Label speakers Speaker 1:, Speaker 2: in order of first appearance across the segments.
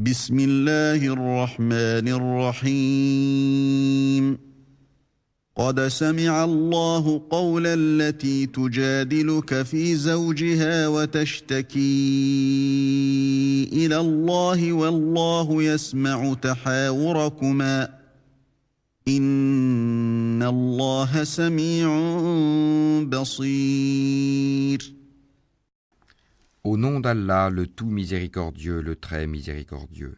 Speaker 1: بسم الله الرحمن الرحيم قد سمع الله قول التي تجادلك في زوجها وتشتكي إلى الله والله يسمع تحاوركما إن الله سميع بصير.
Speaker 2: Au nom d'Allah, le tout miséricordieux, le très miséricordieux.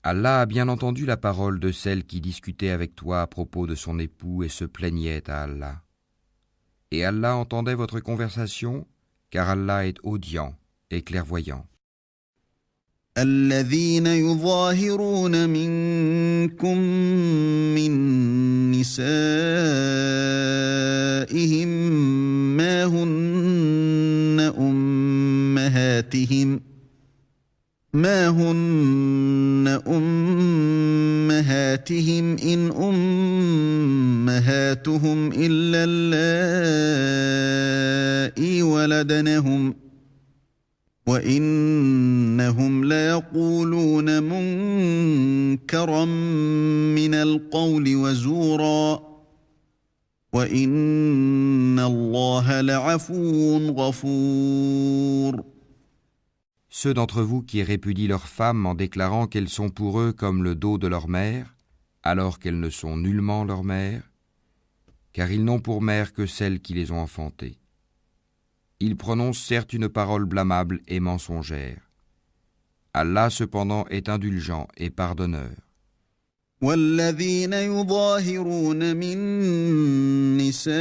Speaker 2: Allah a bien entendu la parole de celle qui discutait avec toi à propos de son époux et se plaignait à Allah. Et Allah entendait votre conversation, car Allah est audient et clairvoyant.
Speaker 1: الذين يظاهرون منكم من نسائهم ما هن أمهاتهم إن أمهاتهم إلا اللائي ولدنهم وإنهم ليقولون منكرا من القول وزورا وإن الله لعفو غفور.
Speaker 2: Ceux d'entre vous qui répudient leurs femmes en déclarant qu'elles sont pour eux comme le dos de leur mère, alors qu'elles ne sont nullement leur mère, car ils n'ont pour mère que celles qui les ont enfantées. Ils prononcent certes une parole blâmable et mensongère. Allah cependant est indulgent et pardonneur.
Speaker 1: والذين يظاهرون من نسائهم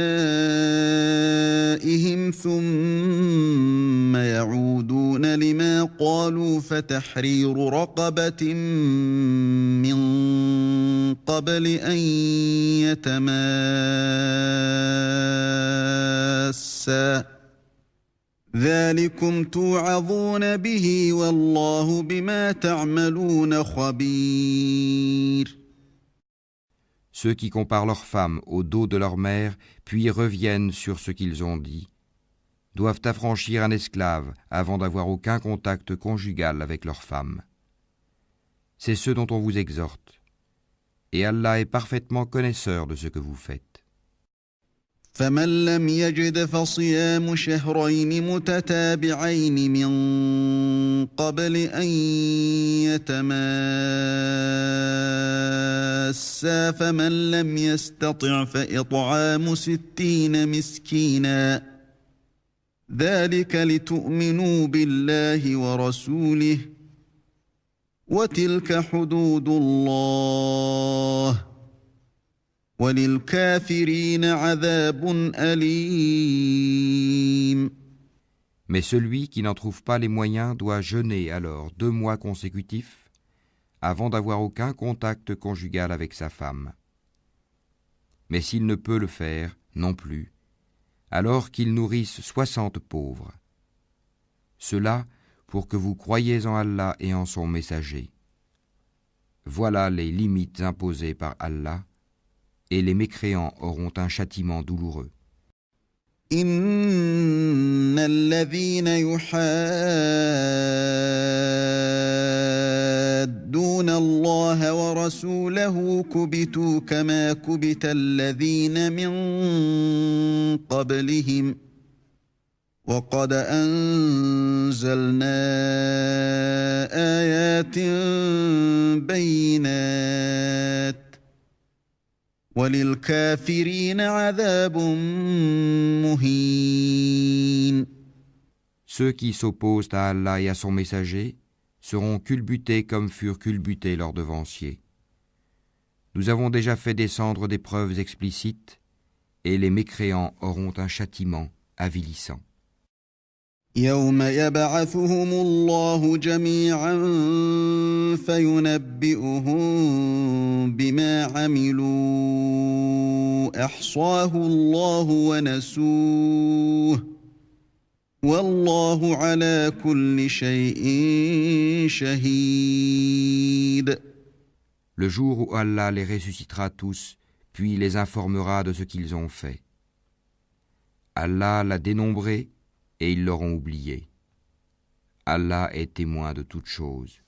Speaker 1: ثم يعودون لما قالوا فتحرير رقبة من قبل أن يتماسا ذلكم توعظون به والله بما تعملون خبير.
Speaker 2: Ceux qui comparent leurs femmes au dos de leur mère, puis reviennent sur ce qu'ils ont dit, doivent affranchir un esclave avant d'avoir aucun contact conjugal avec leur femme. C'est ce dont on vous exhorte. Et Allah est parfaitement connaisseur de ce que vous faites.
Speaker 1: فمن لم يجد فصيام شهرين متتابعين من قبل أن يتماسا فمن لم يستطع فإطعام 60 مسكينا ذلك لتؤمنوا بالله ورسوله وتلك حدود الله وَلِلْكَافِرِينَ عَذَابٌ أَلِيمٌ.
Speaker 2: Mais celui qui n'en trouve pas les moyens doit jeûner alors 2 mois consécutifs avant d'avoir aucun contact conjugal avec sa femme. Mais s'il ne peut le faire non plus, alors qu'il nourrisse 60 pauvres. Cela pour que vous croyiez en Allah et en son messager. Voilà les limites imposées par Allah, et les mécréants auront un châtiment douloureux.
Speaker 1: إن الذين يحادون الله ورسوله كبتوا كما كبت الذين من قبلهم وقد أنزلنا آيات بينات وَلِلْكَافِرِينَ عَذَابٌ مُهِينٌ.
Speaker 2: Ceux qui s'opposent à Allah et à son messager seront culbutés comme furent culbutés leurs devanciers. Nous avons déjà fait descendre des preuves explicites, et les mécréants auront un châtiment avilissant.
Speaker 1: يوم يبعثهم الله جميعا فينبئهم بما عملوا أحصاه الله ونسوه والله على كل شيء شهيد.
Speaker 2: Le jour où Allah les ressuscitera tous, puis les informera de ce qu'ils ont fait. Allah l'a dénombré et ils l'auront oublié. Allah est témoin de toutes choses.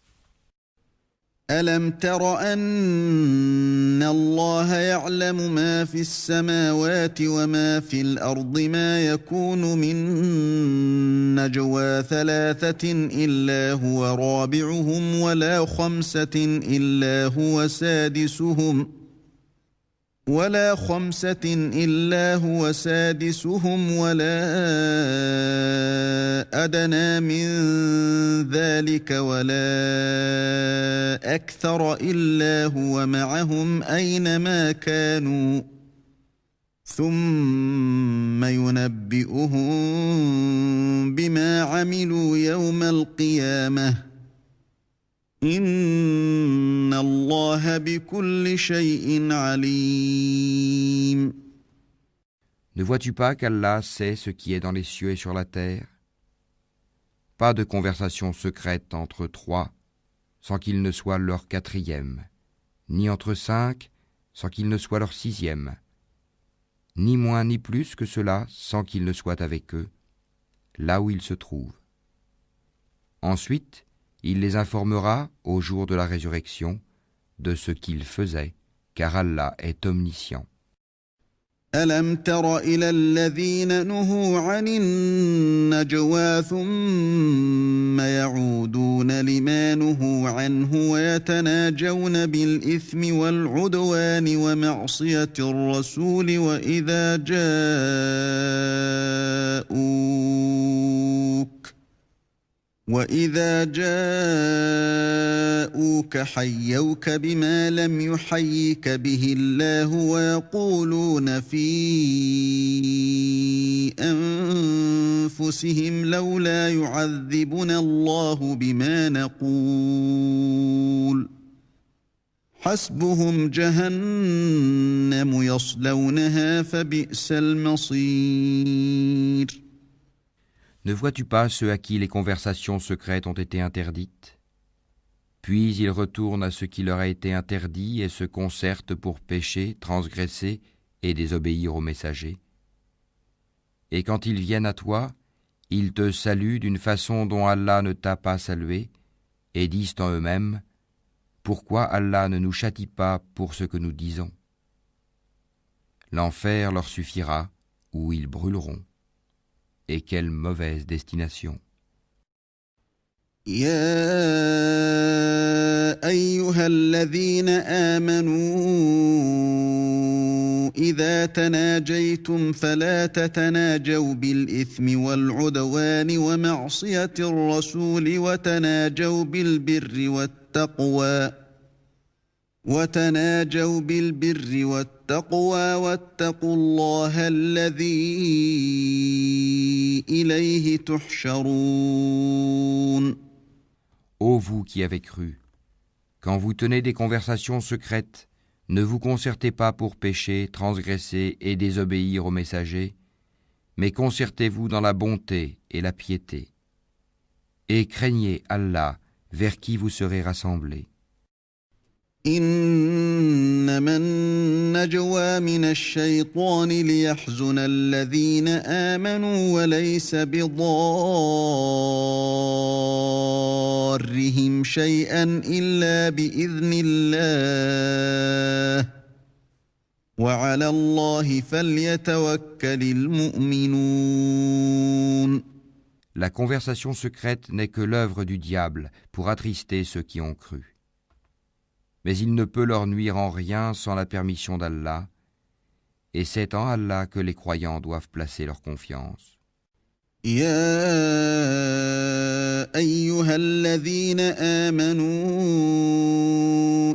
Speaker 1: ألم تر أن الله يعلم ما في السماوات وما في الأرض ما يكون من نجوى ثلاثة إلا هو رابعهم ولا خمسة إلا هو سادسهم ولا أدنى من ذلك ولا أكثر إلا هو معهم أينما كانوا ثم ينبئهم بما عملوا يوم القيامة إن الله بكل شيء عليم.
Speaker 2: Ne vois-tu pas qu'Allah sait ce qui est dans les cieux et sur la terre? Pas de conversation secrète entre trois sans qu'il ne soit leur quatrième, ni entre cinq sans qu'il ne soit leur sixième, ni moins ni plus que cela sans qu'il ne soit avec eux, là où ils se trouvent. Ensuite, il les informera au jour de la résurrection de ce qu'ils faisaient, car Allah est omniscient.
Speaker 1: ألم تر إلى الذين نهوا عن النجوى ثم يعودون لما نهوا عنه ويتناجون بالإثم والعدوان ومعصية الرسول وإذا جاءوك حيوك بما لم يحيك به الله ويقولون في أنفسهم لولا يعذبنا الله بما نقول حسبهم جهنم يصلونها فبئس المصير.
Speaker 2: Ne vois-tu pas ceux à qui les conversations secrètes ont été interdites? Puis ils retournent à ce qui leur a été interdit et se concertent pour pécher, transgresser et désobéir aux messagers. Et quand ils viennent à toi, ils te saluent d'une façon dont Allah ne t'a pas salué et disent en eux-mêmes: pourquoi Allah ne nous châtie pas pour ce que nous disons? L'enfer leur suffira, où ils brûleront. Et quelle mauvaise destination.
Speaker 1: يا أيها الذين آمنوا إذا تناجيتم فلا تتناجوا بالإثم والعدوان ومعصية الرسول وتناجوا بالبر والتقوى واتقوا الله الذي إليه تحشرون.
Speaker 2: Ô vous qui avez cru, quand vous tenez des conversations secrètes, ne vous concertez pas pour pécher, transgresser et désobéir aux messagers, mais concertez-vous dans la bonté et la piété. Et craignez Allah, vers qui vous serez rassemblés.
Speaker 1: إنما النجوى من الشيطان ليحزن الذين آمنوا وليس بضارهم شيئا إلا بإذن الله وعلى الله فليتوكل المؤمنون.
Speaker 2: La conversation secrète n'est que l'œuvre du diable pour attrister ceux qui ont cru. Mais il ne peut leur nuire en rien sans la permission d'Allah, et c'est en Allah que les croyants doivent placer leur confiance.
Speaker 1: يا أيها الذين آمنوا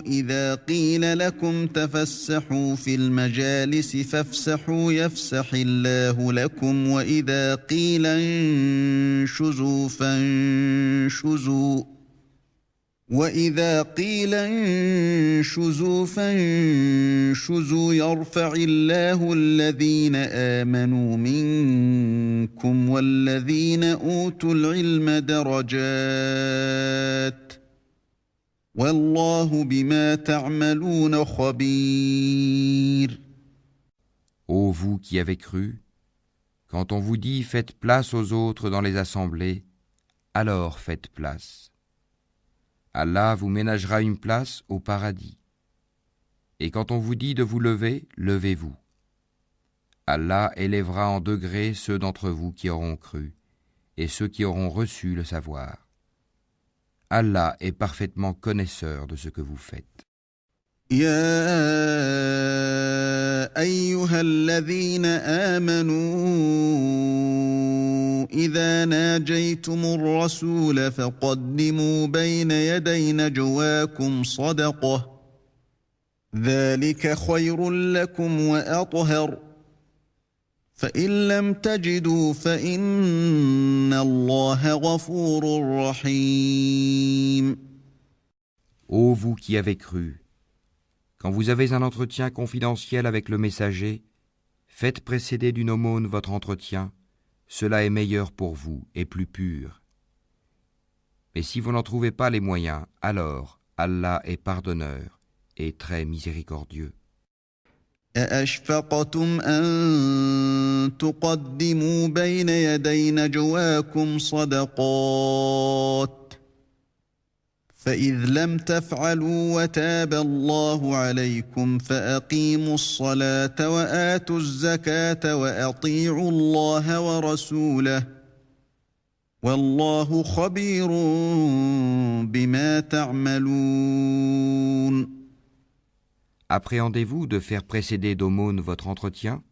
Speaker 1: إذا قيل لكم تفسحوا في المجالس فافسحوا يفسح الله لكم وإذا قيل انشزوا فانشزوا يرفع الله الذين آمنوا منكم والذين أوتوا العلم درجات والله بما تعملون خبير.
Speaker 2: Ô vous qui avez cru, quand on vous dit faites place aux autres dans les assemblées, alors faites place. Allah vous ménagera une place au paradis. Et quand on vous dit de vous lever, levez-vous. Allah élèvera en degrés ceux d'entre vous qui auront cru et ceux qui auront reçu le savoir. Allah est parfaitement connaisseur de ce que vous faites.
Speaker 1: يا أيها الذين آمنوا إذا ناجيتم الرسول فقدموا بين يدي نجواكم صدقة ذلك خير لكم وأطهر فإن لم تجدوا فإن الله غفور رحيم.
Speaker 2: Ô vous qui avez cru, quand vous avez un entretien confidentiel avec le messager, faites précéder d'une aumône votre entretien, cela est meilleur pour vous et plus pur. Mais si vous n'en trouvez pas les moyens, alors Allah est pardonneur et très miséricordieux.
Speaker 1: أأشفقتم أن تقدموا بين يدي نجواكم صدقات فإذ لم تفعلوا وتاب الله عليكم فأقيموا الصلاة وآتوا الزكاة وأطيعوا الله ورسوله والله خبير بما تعملون.
Speaker 2: Appréhendez-vous de faire précéder d'aumône votre entretien ?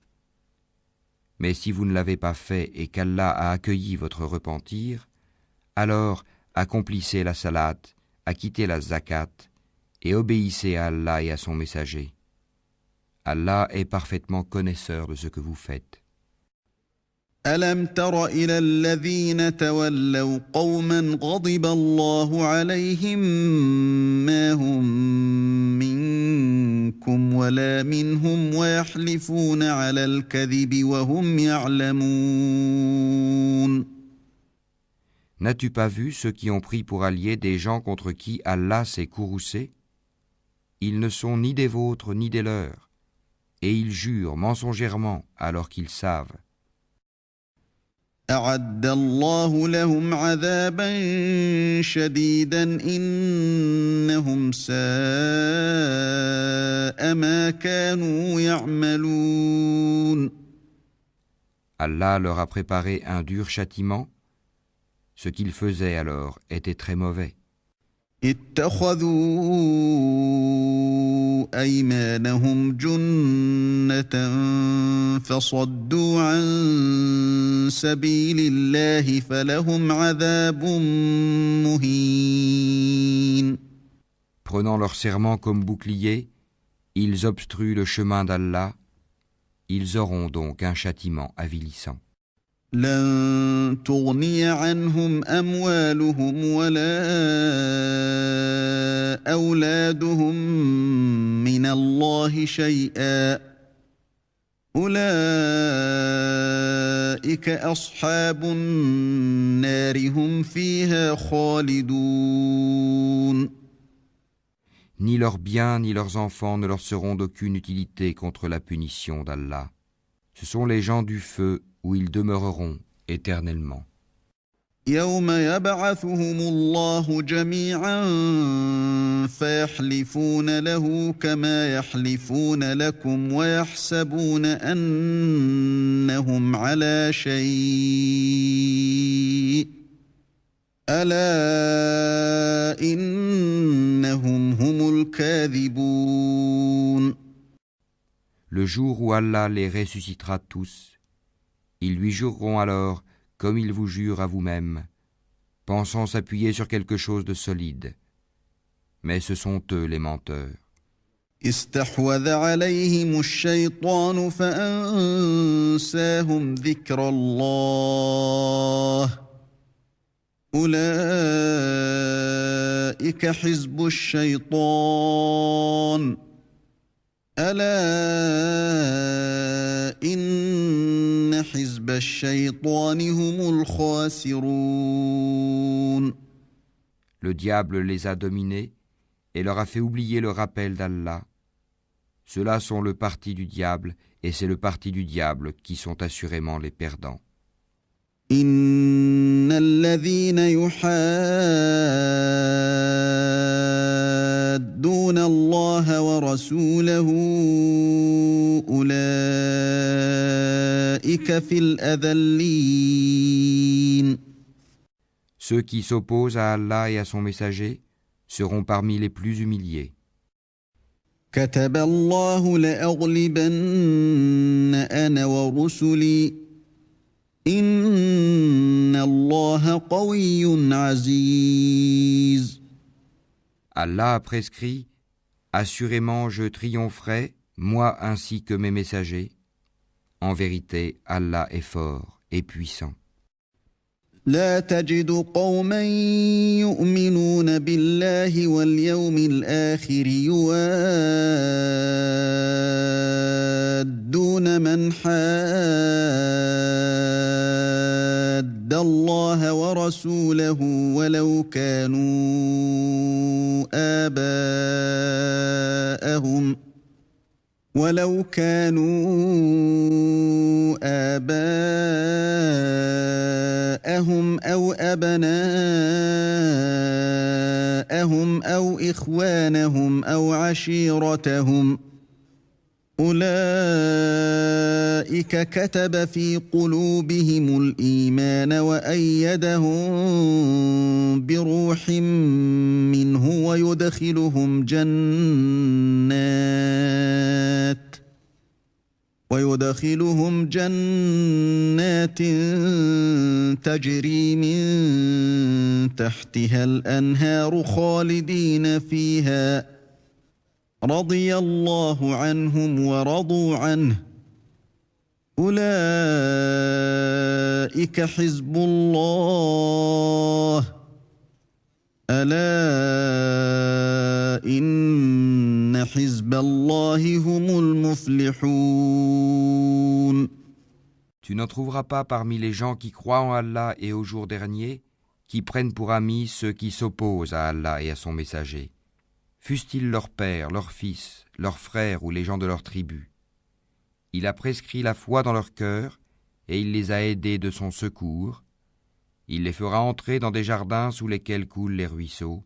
Speaker 2: Mais si vous ne l'avez pas fait et qu'Allah a accueilli votre repentir, alors accomplissez la salate, acquittez la zakat et obéissez à Allah et à son messager. Allah est parfaitement connaisseur de ce que vous faites.
Speaker 1: ألم تر إلى الذين تولوا قوما غضب الله عليهم ما هم منكم ولا منهم ويحلفون على الكذب وهم يعلمون.
Speaker 2: N'as-tu pas vu ceux qui ont pris pour alliés des gens contre qui Allah s'est courroucé ? Ils ne sont ni des vôtres ni des leurs, et ils jurent mensongèrement alors qu'ils savent.
Speaker 1: أعد الله لهم عذابا شديدا إنهم ساء ما كانوا يعملون.
Speaker 2: Allah leur a préparé un dur châtiment. Ce qu'ils faisaient alors était très mauvais.
Speaker 1: اتخذوا أيمانهم جنة فصدوا عن سبيل الله فلهم عذاب مهين.
Speaker 2: Prenant leur serment comme bouclier, ils obstruent le chemin d'Allah. Ils auront donc un châtiment avilissant.
Speaker 1: لن تغني عنهم أموالهم ولا أولادهم من الله شيئا أولئك أصحاب النار هم فيها خالدون.
Speaker 2: Ni leurs biens ni leurs enfants ne leur seront d'aucune utilité contre la punition d'Allah. Ce sont les gens du feu où ils demeureront éternellement.
Speaker 1: يوم يبعثهم الله جميعا فيحلفون له كما يحلفون لكم ويحسبون أنهم على شيء ألا إنهم هم الكاذبون.
Speaker 2: Le jour où Allah les ressuscitera tous, ils lui jureront alors, comme ils vous jurent à vous-même, pensant s'appuyer sur quelque chose de solide. Mais ce sont eux les menteurs.
Speaker 1: استحوذ عليهم الشيطان فأنساهم ذكر الله أولئك حزب الشيطان ألا إن حزب الشيطان هم الخاسرون.
Speaker 2: Le diable les a dominés et leur a fait oublier le rappel d'Allah. Ceux-là sont le parti du diable et c'est le parti du diable qui sont assurément les perdants.
Speaker 1: إن الذين يحادون الله ورسوله أولئك في الأذلين.
Speaker 2: Ceux qui s'opposent à Allah et à son messager seront parmi les plus humiliés.
Speaker 1: كتب الله لأغلبن أنا ورسلي إن الله قوي عزيز.
Speaker 2: Allah a prescrit, assurément je triompherai, moi ainsi que mes messagers. En vérité, Allah est fort et puissant.
Speaker 1: لا تجد قوما يؤمنون بالله واليوم الآخر يوادون من حاد الله ورسوله ولو كانوا آباءهم أو أبناءهم أو إخوانهم أو عشيرتهم أولئك كتب في قلوبهم الإيمان وأيدهم بروح منه ويدخلهم جنات تجري من تحتها الأنهار خالدين فيها رضي الله عنهم ورضوا عنه أولئك حزب الله ألا إن حزب الله هم المفلحون.
Speaker 2: Tu n'en trouveras pas parmi les gens qui croient en Allah et au jour dernier, qui prennent pour amis ceux qui s'opposent à Allah et à son messager, fussent-ils leurs pères, leurs fils, leurs frères ou les gens de leur tribu. Il a prescrit la foi dans leur cœur et il les a aidés de son secours. Il les fera entrer dans des jardins sous lesquels coulent les ruisseaux,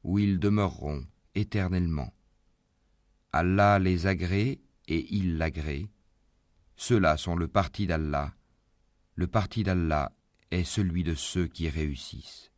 Speaker 2: où ils demeureront éternellement. Allah les agrée et il l'agrée. Ceux-là sont le parti d'Allah. Le parti d'Allah est celui de ceux qui réussissent.